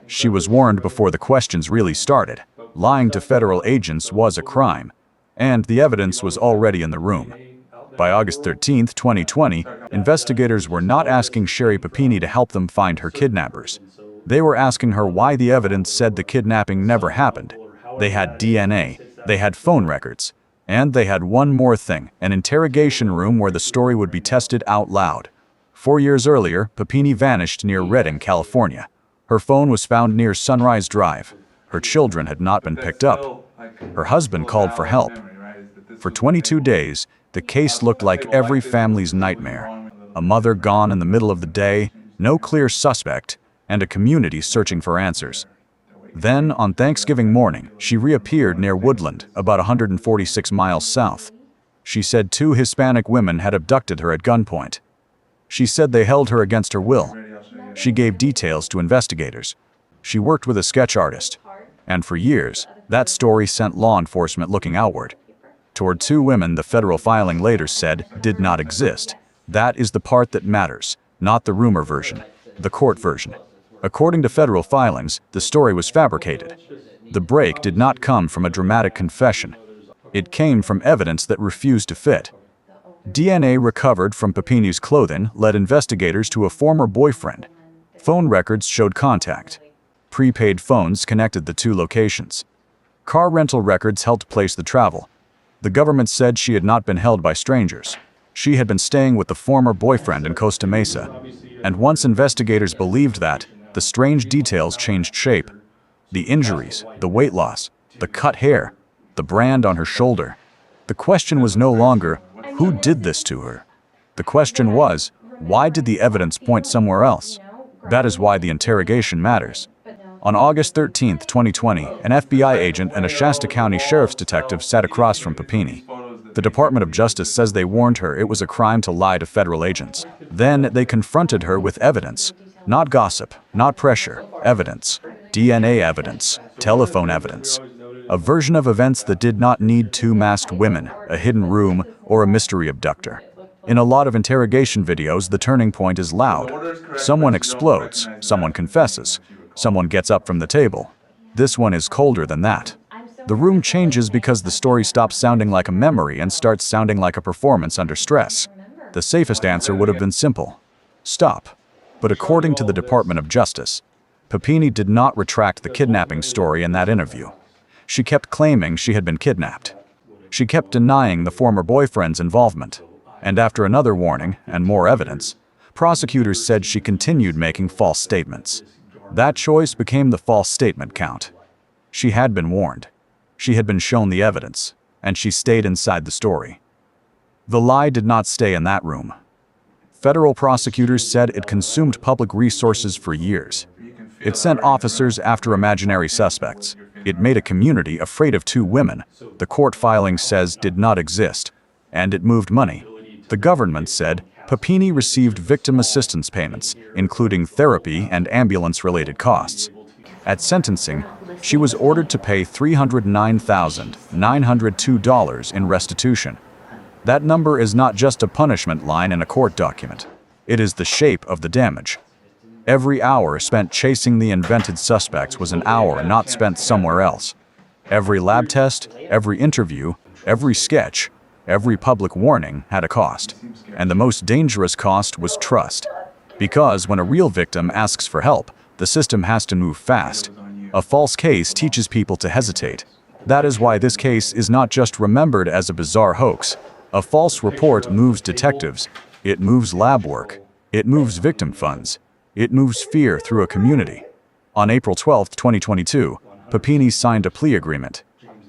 She was warned before the questions really started. Lying to federal agents was a crime, and the evidence was already in the room. By August 13, 2020, investigators were not asking Sherri Papini to help them find her kidnappers. They were asking her why the evidence said the kidnapping never happened. They had DNA, they had phone records, and they had one more thing, an interrogation room where the story would be tested out loud. 4 years earlier, Papini vanished near Redding, California. Her phone was found near Sunrise Drive. Her children had not been picked up. Her husband called for help. For 22 days, the case looked like every family's nightmare. A mother gone in the middle of the day, no clear suspect, and a community searching for answers. Then, on Thanksgiving morning, she reappeared near Woodland, about 146 miles south. She said 2 Hispanic women had abducted her at gunpoint. She said they held her against her will. She gave details to investigators. She worked with a sketch artist. And for years, that story sent law enforcement looking outward. Toward 2 women the federal filing later said did not exist. That is the part that matters, not the rumor version, the court version. According to federal filings, the story was fabricated. The break did not come from a dramatic confession. It came from evidence that refused to fit. DNA recovered from Papini's clothing led investigators to a former boyfriend. Phone records showed contact. Prepaid phones connected the 2 locations. Car rental records helped place the travel. The government said she had not been held by strangers. She had been staying with the former boyfriend in Costa Mesa. And once investigators believed that, the strange details changed shape. The injuries, the weight loss, the cut hair, the brand on her shoulder. The question was no longer, who did this to her? The question was, why did the evidence point somewhere else? That is why the interrogation matters. On August 13, 2020, an FBI agent and a Shasta County sheriff's detective sat across from Papini. The Department of Justice says they warned her it was a crime to lie to federal agents. Then they confronted her with evidence. Not gossip, not pressure, evidence. DNA evidence, telephone evidence. A version of events that did not need 2 masked women, a hidden room, or a mystery abductor. In a lot of interrogation videos, the turning point is loud. Someone explodes, someone confesses, someone gets up from the table. This one is colder than that. The room changes because the story stops sounding like a memory and starts sounding like a performance under stress. The safest answer would have been simple. Stop. But according to the Department of Justice, Papini did not retract the kidnapping story in that interview. She kept claiming she had been kidnapped. She kept denying the former boyfriend's involvement. And after another warning and more evidence, prosecutors said she continued making false statements. That choice became the false statement count. She had been warned. She had been shown the evidence, and she stayed inside the story. The lie did not stay in that room. Federal prosecutors said it consumed public resources for years. It sent officers after imaginary suspects. It made a community afraid of 2 women the court filing says did not exist. And it moved money. The government said Papini received victim assistance payments, including therapy and ambulance-related costs. At sentencing, she was ordered to pay $309,902 in restitution. That number is not just a punishment line in a court document. It is the shape of the damage. Every hour spent chasing the invented suspects was an hour not spent somewhere else. Every lab test, every interview, every sketch, every public warning had a cost. And the most dangerous cost was trust. Because when a real victim asks for help, the system has to move fast. A false case teaches people to hesitate. That is why this case is not just remembered as a bizarre hoax. A false report moves detectives. It moves lab work. It moves victim funds. It moves fear through a community. On April 12, 2022, Papini signed a plea agreement.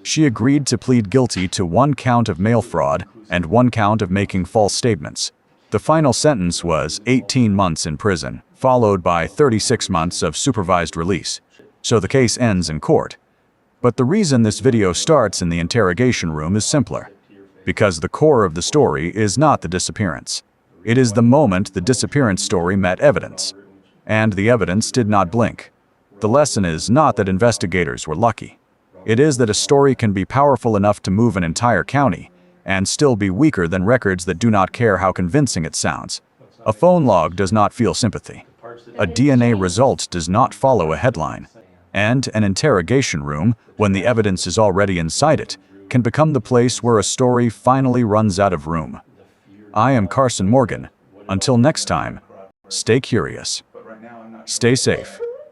She agreed to plead guilty to 1 count of mail fraud and 1 count of making false statements. The final sentence was 18 months in prison, followed by 36 months of supervised release. So the case ends in court. But the reason this video starts in the interrogation room is simpler. Because the core of the story is not the disappearance. It is the moment the disappearance story met evidence. And the evidence did not blink. The lesson is not that investigators were lucky. It is that a story can be powerful enough to move an entire county, and still be weaker than records that do not care how convincing it sounds. A phone log does not feel sympathy. A DNA result does not follow a headline. And an interrogation room, when the evidence is already inside it, can become the place where a story finally runs out of room. I am Carson Morgan. Until next time, stay curious. Stay safe.